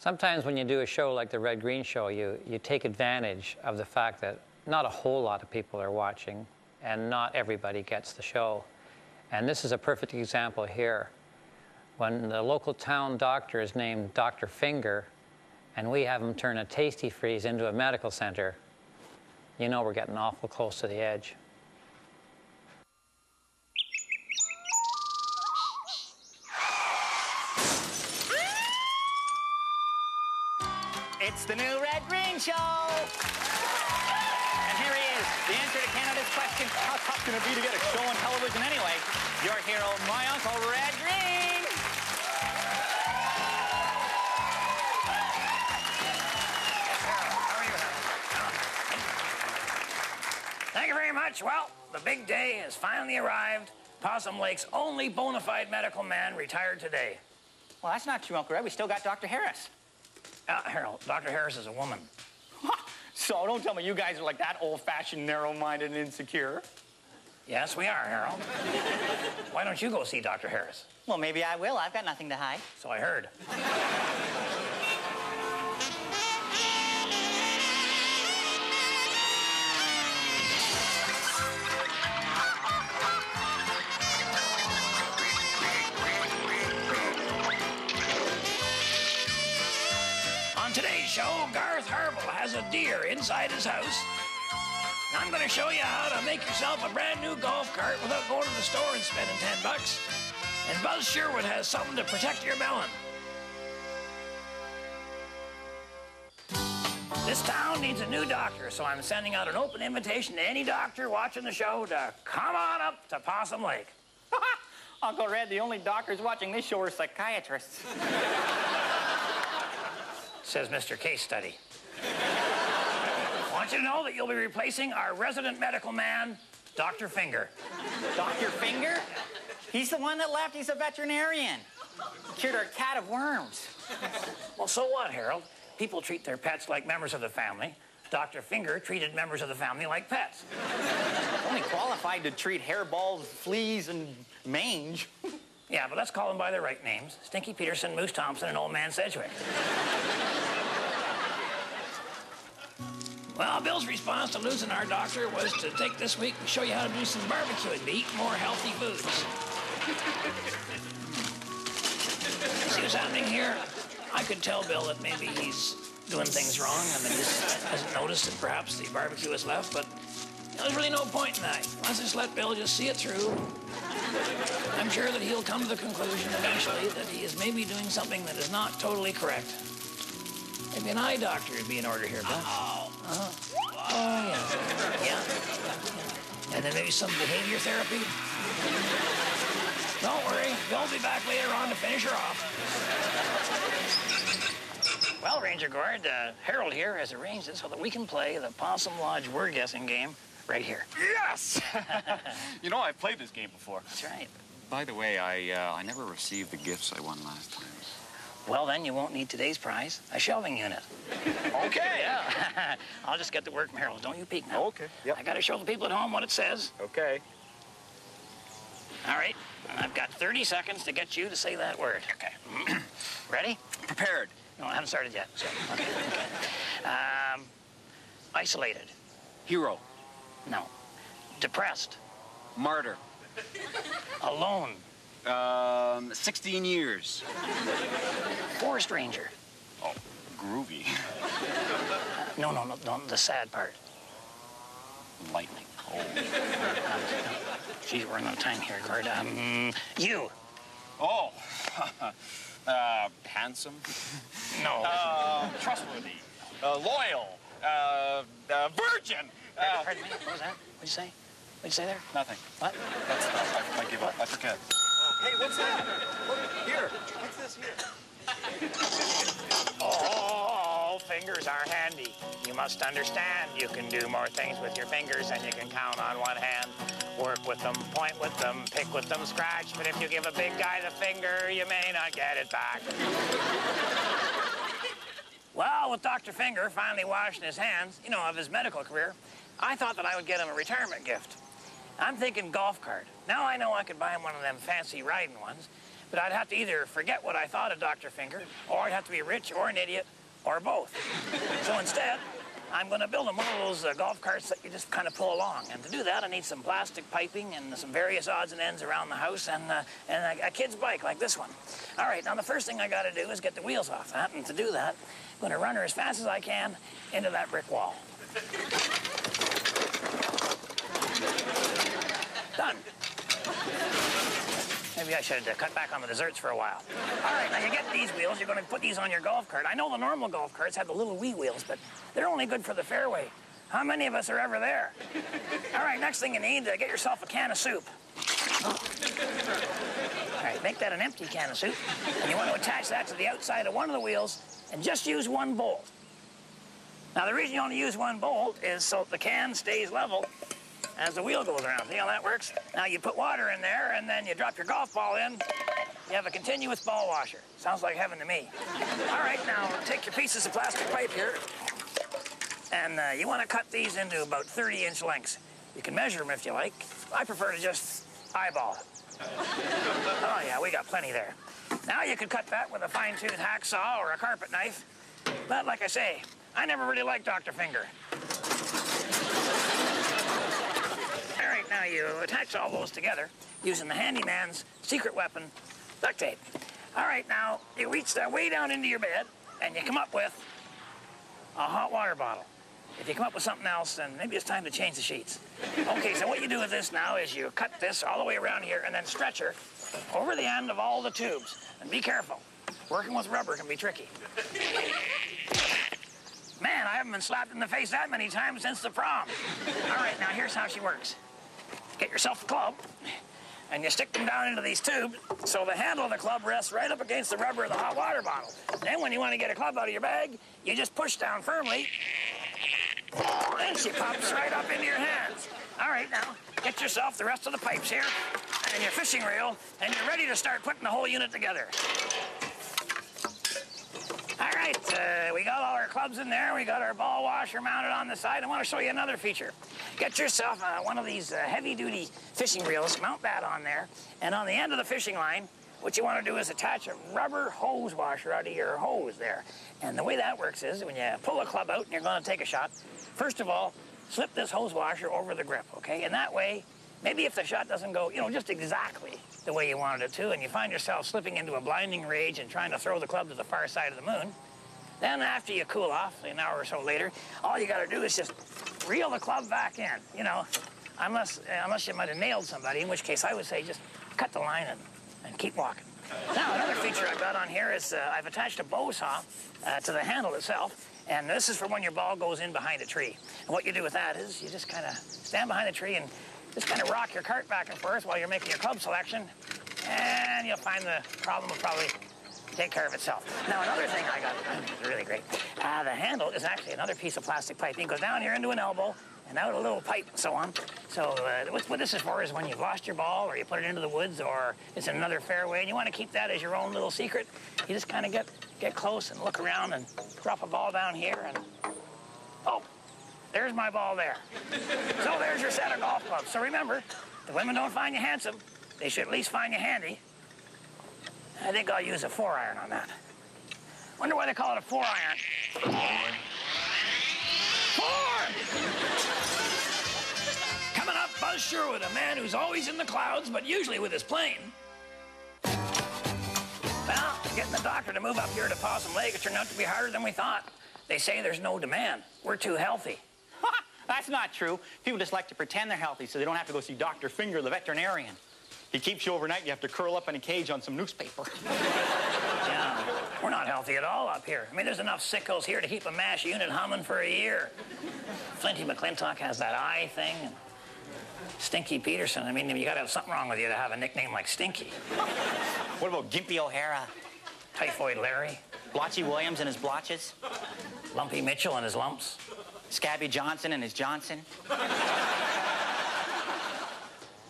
Sometimes when you do a show like the Red Green Show, you take advantage of the fact that not a whole lot of people are watching and not everybody gets the show. And this is a perfect example here. When the local town doctor is named Dr. Finger and we have him turn a Tasty Freeze into a medical center, you know we're getting awful close to the edge. It's the new Red Green Show! And here he is, the answer to Canada's question, how tough can it be to get a show on television anyway? Your hero, my Uncle Red Green! Thank you very much. Well, the big day has finally arrived. Possum Lake's only bona fide medical man retired today. Well, that's not true, Uncle Red. We still got Dr. Harris. Harold, Dr. Harris is a woman. So don't tell me you guys are like that old-fashioned, narrow-minded and insecure. Yes, we are, Harold. Why don't you go see Dr. Harris? Well, maybe I will. I've got nothing to hide. So I heard. On today's show, Garth Harville has a deer inside his house. I'm going to show you how to make yourself a brand new golf cart without going to the store and spending $10. And Buzz Sherwood has something to protect your melon. This town needs a new doctor, so I'm sending out an open invitation to any doctor watching the show to come on up to Possum Lake. Uncle Red, the only doctors watching this show are psychiatrists. Says Mr. Case Study. I want you to know that you'll be replacing our resident medical man, Dr. Finger. Dr. Finger? He's the one that left. He's a veterinarian. He cured our cat of worms. Well, so what, Harold? People treat their pets like members of the family. Dr. Finger treated members of the family like pets. Only qualified to treat hairballs, fleas, and mange. Yeah, but let's call them by their right names. Stinky Peterson, Moose Thompson, and Old Man Sedgwick. Well, Bill's response to losing our doctor was to take this week and show you how to do some barbecue and eat more healthy foods. See what's happening here? I could tell Bill that maybe he's doing things wrong and that he just hasn't noticed that perhaps the barbecue is left, but there's really no point in that. Let's just let Bill just see it through. I'm sure that he'll come to the conclusion eventually that he is maybe doing something that is not totally correct. Maybe an eye doctor would be in order here, Bill. Oh, yeah. Yeah. And then maybe some behavior therapy. Don't worry, Bill will be back later on to finish her off. Well, Ranger Gord, Harold here has arranged it so that we can play the Possum Lodge word guessing game right here. Yes! You know, I've played this game before. That's right. By the way, I never received the gifts I won last time. Well, then you won't need today's prize, a shelving unit. Okay. Yeah. I'll just get the word from Harold. Don't you peek now. Okay. Yep. I got to show the people at home what it says. Okay. All right. And I've got 30 seconds to get you to say that word. Okay. Ready? Prepared. No, I haven't started yet. So, okay. Isolated. Hero. No. Depressed. Martyr. Alone. 16 years. Forest ranger. Oh, groovy. No, the sad part. Lightning. Oh. Geez, we're running out of time here, Gord. You. Oh. Handsome. No. Trustworthy. Loyal. Virgin. Pardon me? What was that? What'd you say? What'd you say there? Nothing. What? I give up. I forget. Hey, what's that? Look, here. What's this here? Oh, fingers are handy. You must understand you can do more things with your fingers than you can count on one hand. Work with them, point with them, pick with them, scratch. But if you give a big guy the finger, you may not get it back. Well, with Dr. Finger finally washing his hands, you know, of his medical career, I thought that I would get him a retirement gift. I'm thinking golf cart. Now I know I could buy him one of them fancy riding ones, but I'd have to either forget what I thought of Dr. Finger, or I'd have to be rich or an idiot, or both. So instead, I'm going to build him one of those golf carts that you just kind of pull along. And to do that, I need some plastic piping and some various odds and ends around the house and a kid's bike like this one. All right, now the first thing I got to do is get the wheels off that. And to do that, I'm going to run her as fast as I can into that brick wall. Done. Maybe I should cut back on the desserts for a while. All right, now you get these wheels. You're going to put these on your golf cart. I know the normal golf carts have the little wee wheels, but they're only good for the fairway. How many of us are ever there? All right, next thing you need, get yourself a can of soup. Oh. All right, make that an empty can of soup, and you want to attach that to the outside of one of the wheels and just use one bolt. Now, the reason you only use one bolt is so the can stays level as the wheel goes around. See how that works? Now, you put water in there, and then you drop your golf ball in. You have a continuous ball washer. Sounds like heaven to me. All right, now, take your pieces of plastic pipe here, and you want to cut these into about 30-inch lengths. You can measure them if you like. I prefer to just eyeball it. Oh, yeah, we got plenty there. Now, you could cut that with a fine-tooth hacksaw or a carpet knife. But like I say, I never really liked Dr. Finger. All right, now you attach all those together using the handyman's secret weapon, duct tape. All right, now you reach that way down into your bed and you come up with a hot water bottle. If you come up with something else, then maybe it's time to change the sheets. Okay, so what you do with this now is you cut this all the way around here and then stretch her over the end of all the tubes. And be careful. Working with rubber can be tricky. Man, I haven't been slapped in the face that many times since the prom. All right, now here's how she works. Get yourself a club, and you stick them down into these tubes so the handle of the club rests right up against the rubber of the hot water bottle. Then when you want to get a club out of your bag, you just push down firmly, and she pops right up into your hands. All right, now, get yourself the rest of the pipes here and your fishing reel, and you're ready to start putting the whole unit together. All right, we got all our clubs in there. We got our ball washer mounted on the side. I want to show you another feature. Get yourself one of these heavy-duty fishing reels, mount that on there, and on the end of the fishing line, what you want to do is attach a rubber hose washer out of your hose there. And the way that works is when you pull a club out and you're going to take a shot, first of all, slip this hose washer over the grip, okay? And that way, maybe if the shot doesn't go, just exactly the way you wanted it to, and you find yourself slipping into a blinding rage and trying to throw the club to the far side of the moon, then after you cool off, an hour or so later, all you got to do is just reel the club back in, unless you might have nailed somebody, in which case I would say just cut the line and keep walking. Now, another feature I've got on here is I've attached a bow saw to the handle itself, and this is for when your ball goes in behind a tree. And what you do with that is you just kind of stand behind the tree and just kind of rock your cart back and forth while you're making your club selection, and you'll find the problem will probably take care of itself. Now, another thing I got, is really great. The handle is actually another piece of plastic piping. It goes down here into an elbow and out a little pipe and so on. So what this is for is when you've lost your ball or you put it into the woods or it's in another fairway and you want to keep that as your own little secret, you just kind of get close and look around and drop a ball down here and, oh, there's my ball there. So there's your set of golf clubs. So remember, the women don't find you handsome. They should at least find you handy. I think I'll use a 4-iron on that. Wonder why they call it a 4-iron. 4! Coming up, Buzz Sherwood, a man who's always in the clouds, but usually with his plane. Well, getting the doctor to move up here to Possum Lake, it turned out to be harder than we thought. They say there's no demand. We're too healthy. That's not true. People just like to pretend they're healthy so they don't have to go see Dr. Finger, the veterinarian. He keeps you overnight. You have to curl up in a cage on some newspaper. Yeah, we're not healthy at all up here. I mean, there's enough sickos here to keep a MASH unit humming for a year. Flinty McClintock has that eye thing. And Stinky Peterson, I mean, you got to have something wrong with you to have a nickname like Stinky. What about Gimpy O'Hara? Typhoid Larry. Blotchy Williams and his blotches? Lumpy Mitchell and his lumps. Scabby Johnson and his Johnson?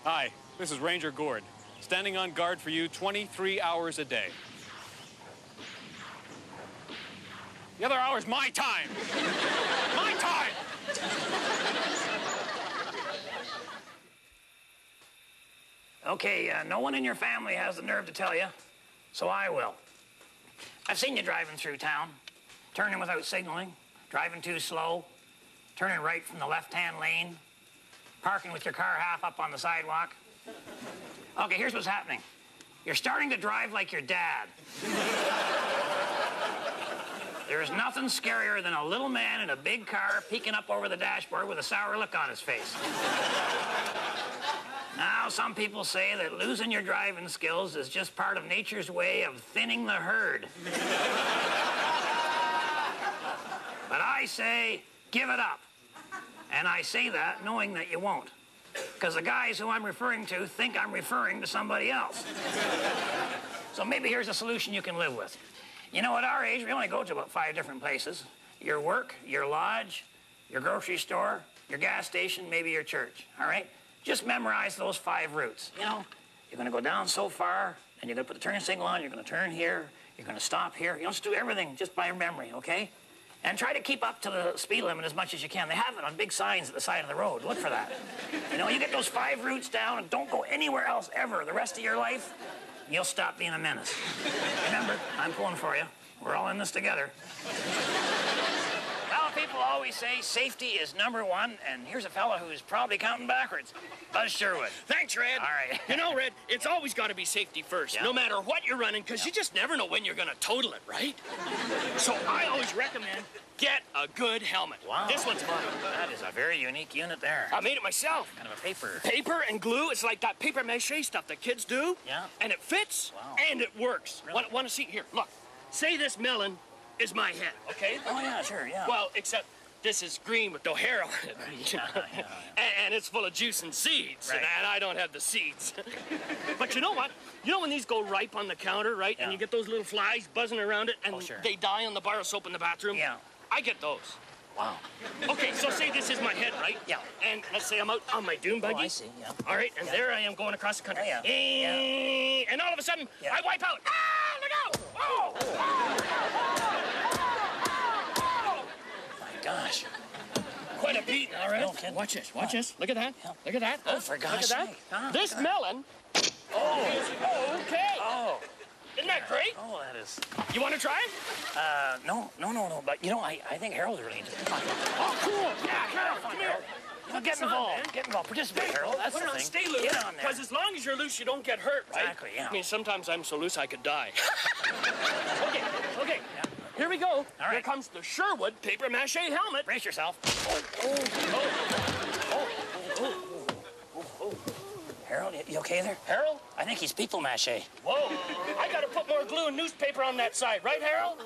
Hi, this is Ranger Gord, standing on guard for you 23 hours a day. The other hour's my time. My time! Okay, no one in your family has the nerve to tell you So I will. I've seen you driving through town, turning without signaling, driving too slow, turning right from the left-hand lane, parking with your car half up on the sidewalk. Okay, here's what's happening. You're starting to drive like your dad. There's nothing scarier than a little man in a big car peeking up over the dashboard with a sour look on his face. Now, some people say that losing your driving skills is just part of nature's way of thinning the herd. But I say, give it up. And I say that knowing that you won't. Because the guys who I'm referring to think I'm referring to somebody else. So maybe here's a solution you can live with. You know, at our age, we only go to about 5 different places. Your work, your lodge, your grocery store, your gas station, maybe your church, all right? Just memorize those 5 routes. You know, you're gonna go down so far, and you're gonna put the turn signal on, you're gonna turn here, you're gonna stop here. You know, just do everything just by memory, okay? And try to keep up to the speed limit as much as you can. They have it on big signs at the side of the road. Look for that. You know, you get those 5 routes down and don't go anywhere else ever the rest of your life, you'll stop being a menace. Remember, I'm pulling for you. We're all in this together. Well, people always say safety is #1, and here's a fella who's probably counting backwards. Buzz Sherwood. Thanks, Red. All right. You know, Red, it's always got to be safety first, Yeah. no matter what you're running, because you just never know when you're going to total it, right? So I always recommend get a good helmet. Wow. This one's mine. That is a very unique unit there. I made it myself. Kind of a paper. Paper and glue. It's like that paper mache stuff that kids do. Yeah. And it fits, Wow. and it works. Really? Want to see? Here, look. Say this melon is my head, okay? Oh, yeah, sure, yeah. Well, except this is green with no hair on it. Yeah. And it's full of juice and seeds, Right. and I don't have the seeds. But you know what? You know when these go ripe on the counter, right? Yeah. And you get those little flies buzzing around it, and Oh, sure. they die on the bar of soap in the bathroom? Yeah. I get those. Wow. Okay, so say this is my head, right? Yeah. And let's say I'm out on my dune buggy. Oh, I see, yeah. All right, and there I am going across the country. Yeah, yeah. And all of a sudden, Yeah. I wipe out. Ah, look out! Oh! My gosh. Quite a beating, all right? No kidding. Watch this, watch this. Look at that. Yeah. Look at that. Oh, for Look gosh at that. sake. Ah, This God. melon is okay. Oh. Isn't that great? Oh, that is... You want to try it? No. But, you know, I think Harold's really into it. Oh, cool. Yeah, Harold, come here. You know, get involved. Get involved. Participate, Harold. That's Put the it on, thing. stay loose. Get on there. Because as long as you're loose, you don't get hurt, right? Exactly, yeah. I mean, sometimes I'm so loose I could die. Okay. Here we go. All right. Here comes the Sherwood paper mache helmet. Brace yourself. Harold, you okay there? Harold? I think he's people mache. Whoa. I got to put more glue and newspaper on that side, right, Harold?